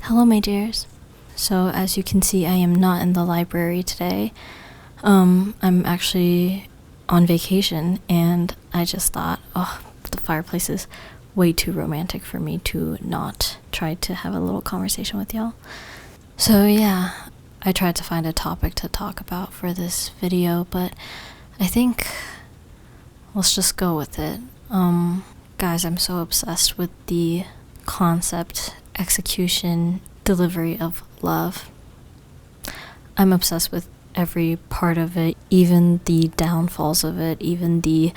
Hello, my dears. So, as you can see, I am not in the library today. I'm actually on vacation, and I just thought, the fireplace is way too romantic for me to not try to have a little conversation with y'all. So, yeah, I tried to find a topic to talk about for this video, but I think let's just go with it. Guys, I'm so obsessed with the concept, execution, delivery of love. I'm obsessed with every part of it, even the downfalls of it, even the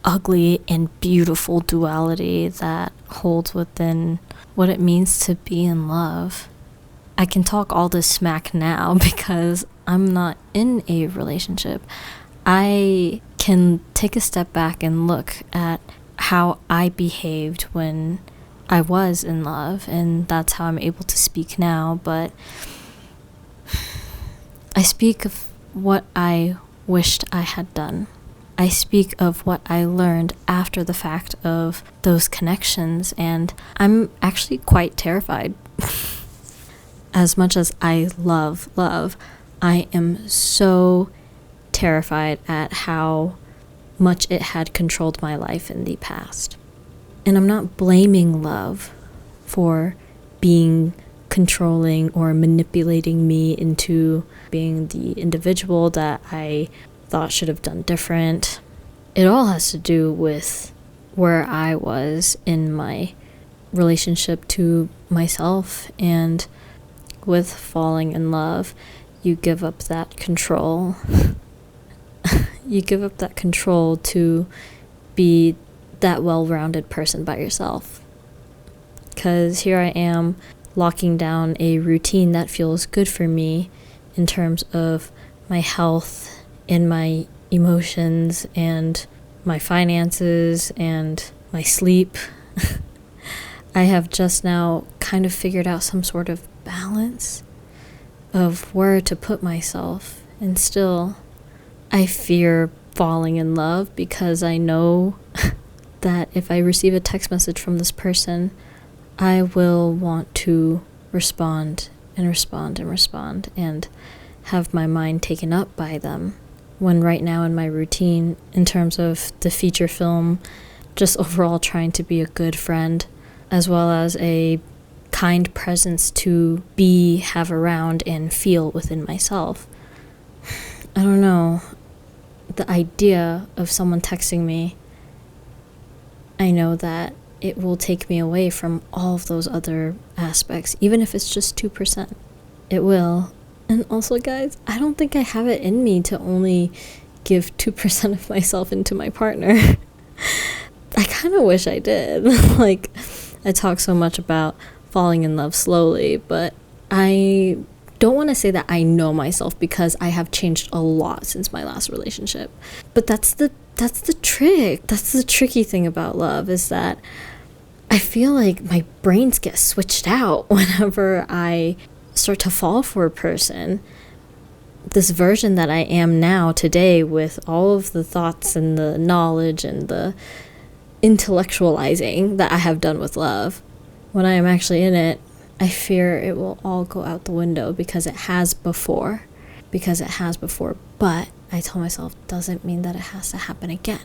ugly and beautiful duality that holds within what it means to be in love. I can talk all this smack now because I'm not in a relationship. I can take a step back and look at how I behaved when I was in love, and that's how I'm able to speak now. But I speak of what I wished I had done. I speak of what I learned after the fact of those connections, and I'm actually quite terrified. As much as I love love, I am so terrified at how much it had controlled my life in the past. And I'm not blaming love for being controlling or manipulating me into being the individual that I thought should have done different. It all has to do with where I was in my relationship to myself, and with falling in love, you give up that control. You give up that control to be that well-rounded person by yourself. Because here I am locking down a routine that feels good for me in terms of my health and my emotions and my finances and my sleep. I have just now kind of figured out some sort of balance of where to put myself, and still I fear falling in love because I know that if I receive a text message from this person, I will want to respond and have my mind taken up by them. When right now in my routine, in terms of the feature film, just overall trying to be a good friend, as well as a kind presence to have around and feel within myself. I don't know. The idea of someone texting me, I know that it will take me away from all of those other aspects, even if it's just 2%. It will. And also, guys, I don't think I have it in me to only give 2% of myself into my partner. I kind of wish I did. Like, I talk so much about falling in love slowly, but I don't want to say that I know myself, because I have changed a lot since my last relationship. But that's the trick. That's the tricky thing about love, is that I feel like my brains get switched out whenever I start to fall for a person. This version that I am now today, with all of the thoughts and the knowledge and the intellectualizing that I have done with love, when I am actually in it, I fear it will all go out the window, because it has before. But I tell myself, doesn't mean that it has to happen again.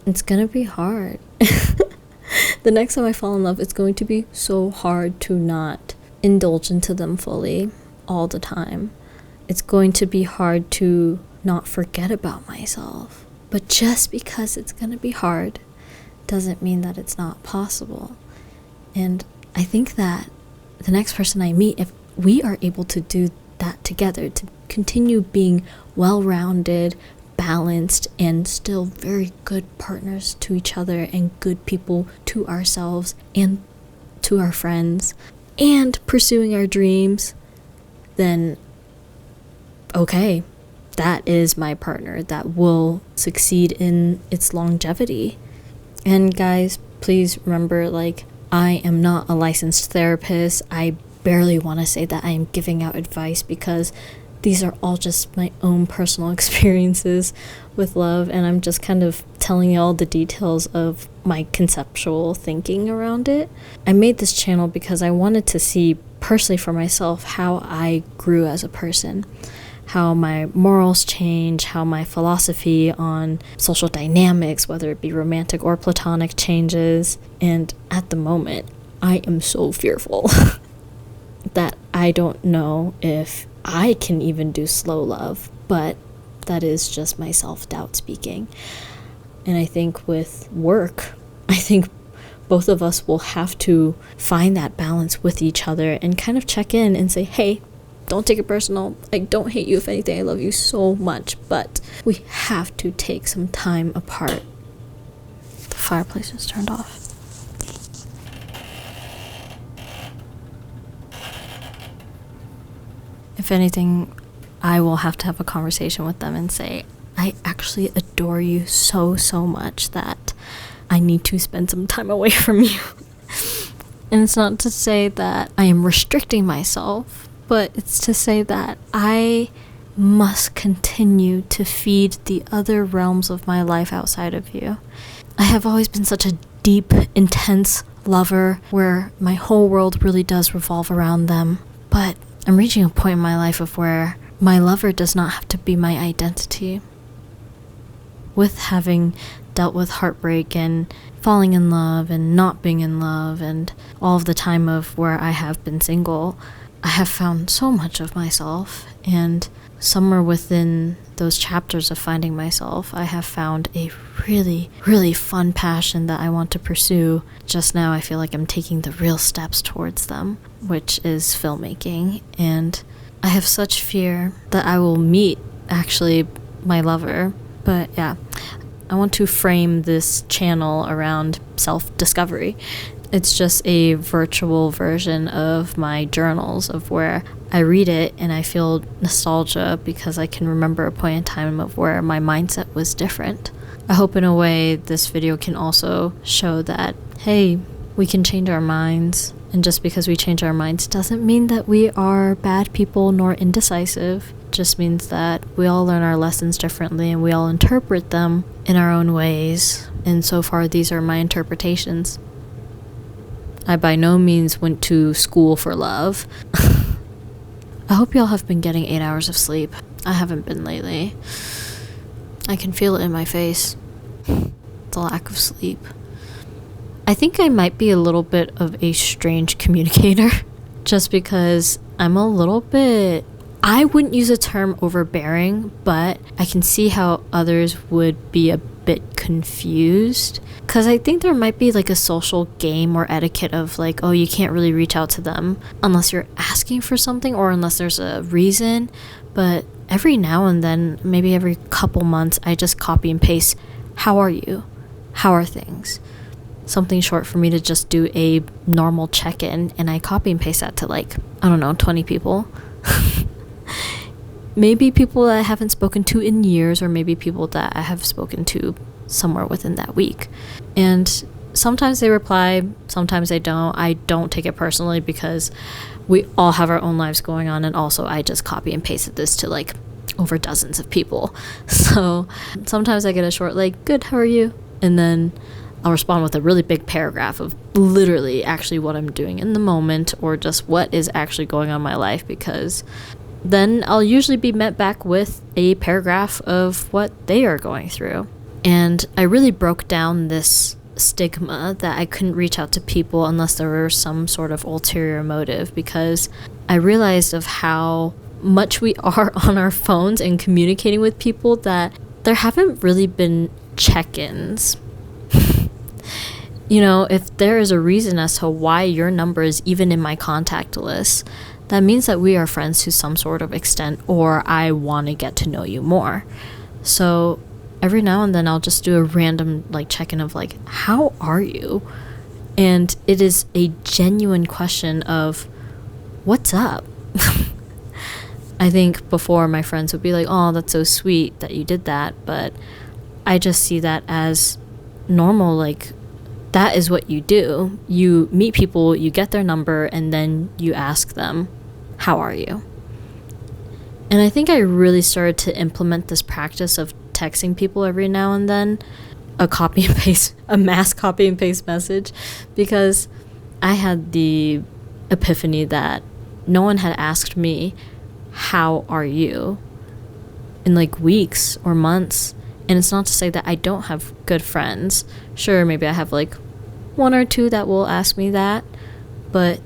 It's gonna be hard. The next time I fall in love, it's going to be so hard to not indulge into them fully all the time. It's going to be hard to not forget about myself. But just because it's gonna be hard doesn't mean that it's not possible. And I think that the next person I meet, if we are able to do that together, to continue being well-rounded, balanced, and still very good partners to each other, and good people to ourselves and to our friends, and pursuing our dreams, then okay, that is my partner that will succeed in its longevity. And guys, please remember, I am not a licensed therapist. I barely want to say that I am giving out advice, because these are all just my own personal experiences with love, and I'm just kind of telling you all the details of my conceptual thinking around it. I made this channel because I wanted to see personally for myself how I grew as a person, how my morals change, how my philosophy on social dynamics, whether it be romantic or platonic, changes. And at the moment, I am so fearful that I don't know if I can even do slow love, but that is just my self-doubt speaking. And I think with work, I think both of us will have to find that balance with each other and kind of check in and say, hey, don't take it personal. I don't hate you. If anything, I love you so much, but we have to take some time apart. The fireplace is turned off. If anything, I will have to have a conversation with them and say, I actually adore you so much that I need to spend some time away from you. And it's not to say that I am restricting myself, but it's to say that I must continue to feed the other realms of my life outside of you. I have always been such a deep, intense lover where my whole world really does revolve around them. But I'm reaching a point in my life of where my lover does not have to be my identity. With having dealt with heartbreak and falling in love and not being in love and all of the time of where I have been single, I have found so much of myself, and somewhere within those chapters of finding myself, I have found a really fun passion that I want to pursue. Just now I feel like I'm taking the real steps towards them, which is filmmaking, and I have such fear that I will meet actually my lover. But yeah, I want to frame this channel around self-discovery. It's just a virtual version of my journals, of where I read it and I feel nostalgia because I can remember a point in time of where my mindset was different. I hope in a way this video can also show that, hey, we can change our minds. And just because we change our minds doesn't mean that we are bad people nor indecisive. It just means that we all learn our lessons differently and we all interpret them in our own ways. And so far, these are my interpretations. I by no means went to school for love. I hope y'all have been getting 8 hours of sleep. I haven't been lately. I can feel it in my face. The lack of sleep. I think I might be a little bit of a strange communicator, just because I'm a little bit, I wouldn't use a term overbearing, but I can see how others would be a bit confused, because I think there might be like a social game or etiquette of like, oh, you can't really reach out to them unless you're asking for something or unless there's a reason. But every now and then, maybe every couple months, I just copy and paste, how are you? How are things? Something short for me to just do a normal check-in, and I copy and paste that to like, I don't know, 20 people. Maybe people that I haven't spoken to in years, or maybe people that I have spoken to somewhere within that week. And sometimes they reply, sometimes they don't. I don't take it personally because we all have our own lives going on, and also I just copy and pasted this to like over dozens of people. So sometimes I get a short like, good, how are you? And then I'll respond with a really big paragraph of literally actually what I'm doing in the moment, or just what is actually going on in my life, because then I'll usually be met back with a paragraph of what they are going through. And I really broke down this stigma that I couldn't reach out to people unless there was some sort of ulterior motive, because I realized of how much we are on our phones and communicating with people that there haven't really been check-ins. You know, if there is a reason as to why your number is even in my contact list, that means that we are friends to some sort of extent, or I want to get to know you more. So every now and then I'll just do a random like check-in of like, how are you? And it is a genuine question of, what's up? I think before my friends would be like, oh, that's so sweet that you did that, but I just see that as normal. Like, that is what you do. You meet people, you get their number, and then you ask them, how are you? And I think I really started to implement this practice of texting people every now and then, a mass copy and paste message, because I had the epiphany that no one had asked me, how are you, in like weeks or months. And it's not to say that I don't have good friends. Sure, maybe I have like one or two that will ask me that, but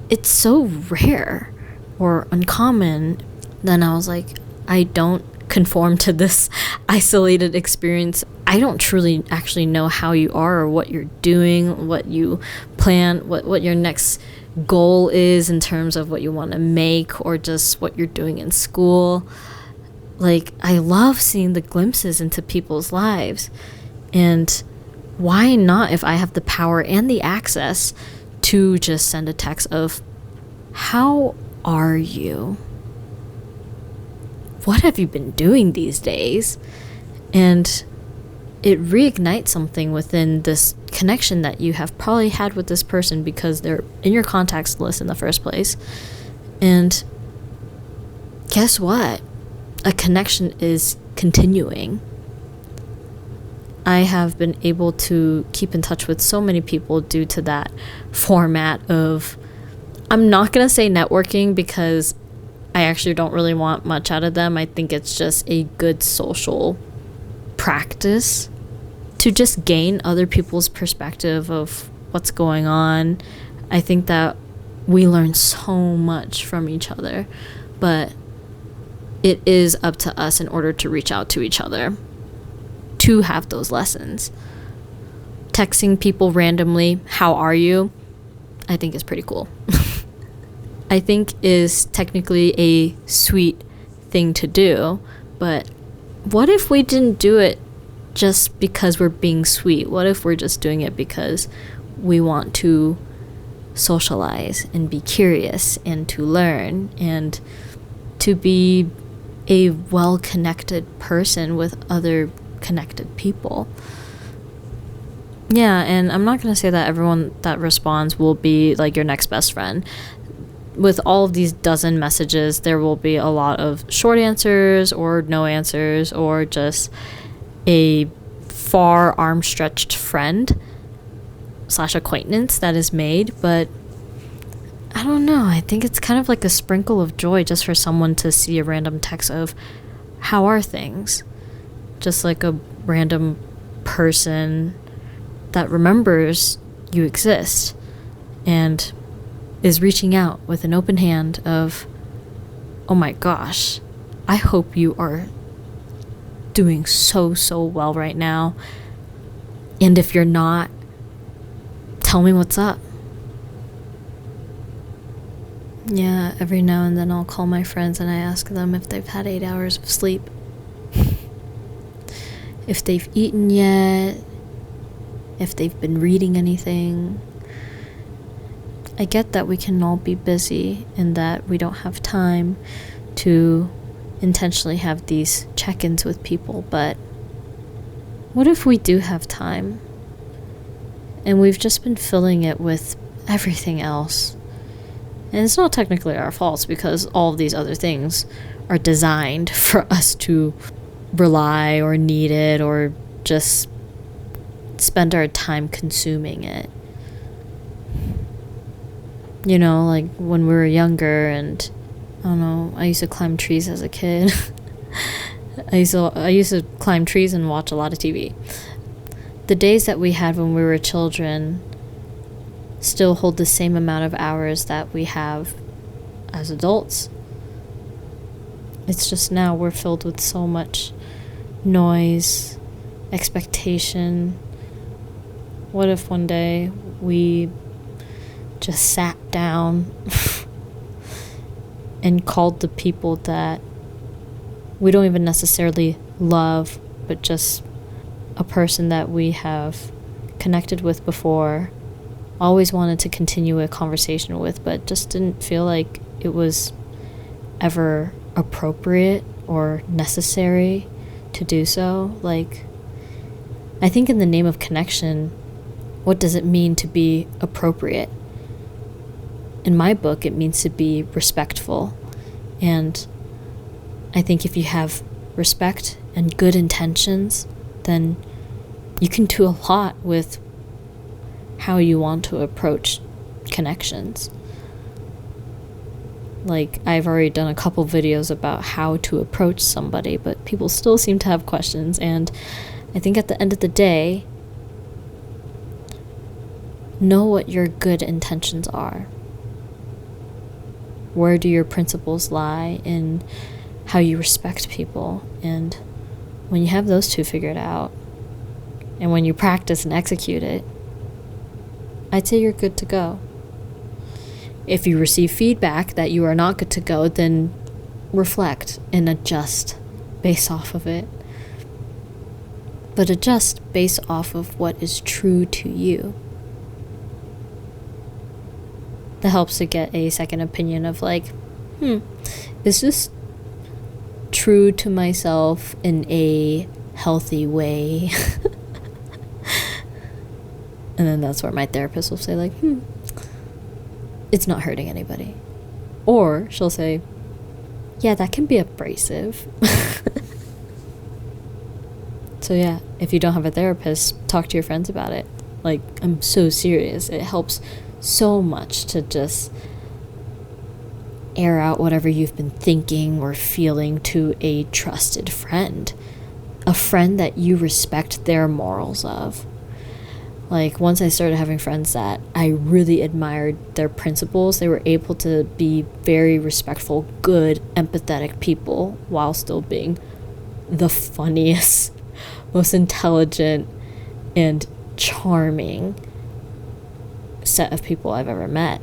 it's so rare or uncommon. Then I was like, I don't conform to this isolated experience. I don't truly actually know how you are or what you're doing, what you plan, what your next goal is in terms of what you want to make, or just what you're doing in school. Like, I love seeing the glimpses into people's lives. And why not, if I have the power and the access, to just send a text of, how are you? What have you been doing these days? And it reignites something within this connection that you have probably had with this person because they're in your contacts list in the first place. And guess what? A connection is continuing. I have been able to keep in touch with so many people due to that format of, I'm not going to say networking because I actually don't really want much out of them. I think it's just a good social practice to just gain other people's perspective of what's going on. I think that we learn so much from each other, but it is up to us in order to reach out to each other to have those lessons. Texting people randomly, how are you? I think is pretty cool. I think is technically a sweet thing to do, but what if we didn't do it just because we're being sweet? What if we're just doing it because we want to socialize and be curious and to learn and to be a well-connected person with other connected people? Yeah, and I'm not going to say that everyone that responds will be like your next best friend. With all of these dozen messages, there will be a lot of short answers or no answers or just a far arm-stretched friend / acquaintance that is made. But I don't know. I think it's kind of like a sprinkle of joy just for someone to see a random text of, how are things? Just like a random person that remembers you exist and is reaching out with an open hand of, oh my gosh, I hope you are doing so well right now. And if you're not, tell me what's up. Yeah, every now and then I'll call my friends and I ask them if they've had 8 hours of sleep. If they've eaten yet. If they've been reading anything. I get that we can all be busy and that we don't have time to intentionally have these check-ins with people, but what if we do have time and we've just been filling it with everything else? And it's not technically our faults because all of these other things are designed for us to rely or need it or just spend our time consuming it. You know, like when we were younger and, I don't know, I used to climb trees as a kid. I used to climb trees and watch a lot of TV. The days that we had when we were children still hold the same amount of hours that we have as adults. It's just now we're filled with so much noise, expectation. What if one day we just sat down and called the people that we don't even necessarily love, but just a person that we have connected with before, always wanted to continue a conversation with, but just didn't feel like it was ever appropriate or necessary to do so? Like, I think in the name of connection, what does it mean to be appropriate? In my book, it means to be respectful. And I think if you have respect and good intentions, then you can do a lot with how you want to approach connections. Like, I've already done a couple videos about how to approach somebody, but people still seem to have questions, and I think at the end of the day, know what your good intentions are. Where do your principles lie in how you respect people? And when you have those two figured out, and when you practice and execute it, I'd say you're good to go. If you receive feedback that you are not good to go, then reflect and adjust based off of it. But adjust based off of what is true to you. That helps to get a second opinion of like, is this true to myself in a healthy way? And then that's where my therapist will say like, it's not hurting anybody. Or she'll say, yeah, that can be abrasive. So yeah, if you don't have a therapist, talk to your friends about it. Like, I'm so serious. It helps so much to just air out whatever you've been thinking or feeling to a trusted friend. A friend that you respect their morals of. Like, once I started having friends that I really admired their principles, they were able to be very respectful, good, empathetic people while still being the funniest, most intelligent, and charming set of people I've ever met.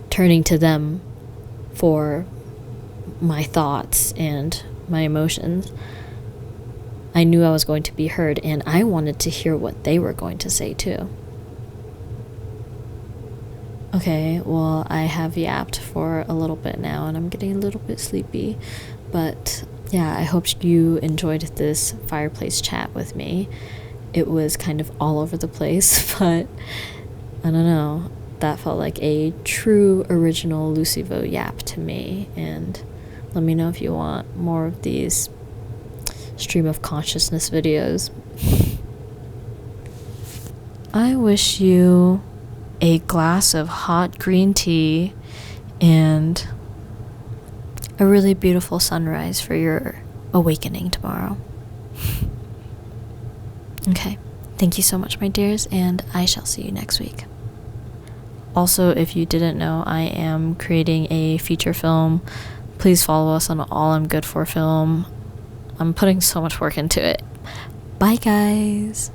Turning to them for my thoughts and my emotions, I knew I was going to be heard, and I wanted to hear what they were going to say too. Okay, well, I have yapped for a little bit now, and I'm getting a little bit sleepy, but yeah, I hope you enjoyed this fireplace chat with me. It was kind of all over the place, but I don't know, that felt like a true original Lucivo yap to me, and let me know if you want more of these stream of consciousness videos. I wish you a glass of hot green tea and a really beautiful sunrise for your awakening tomorrow. Okay, thank you so much, my dears, and I shall see you next week. Also, if you didn't know, I am creating a feature film. Please follow us on All I'm Good For Film. I'm putting so much work into it. Bye, guys.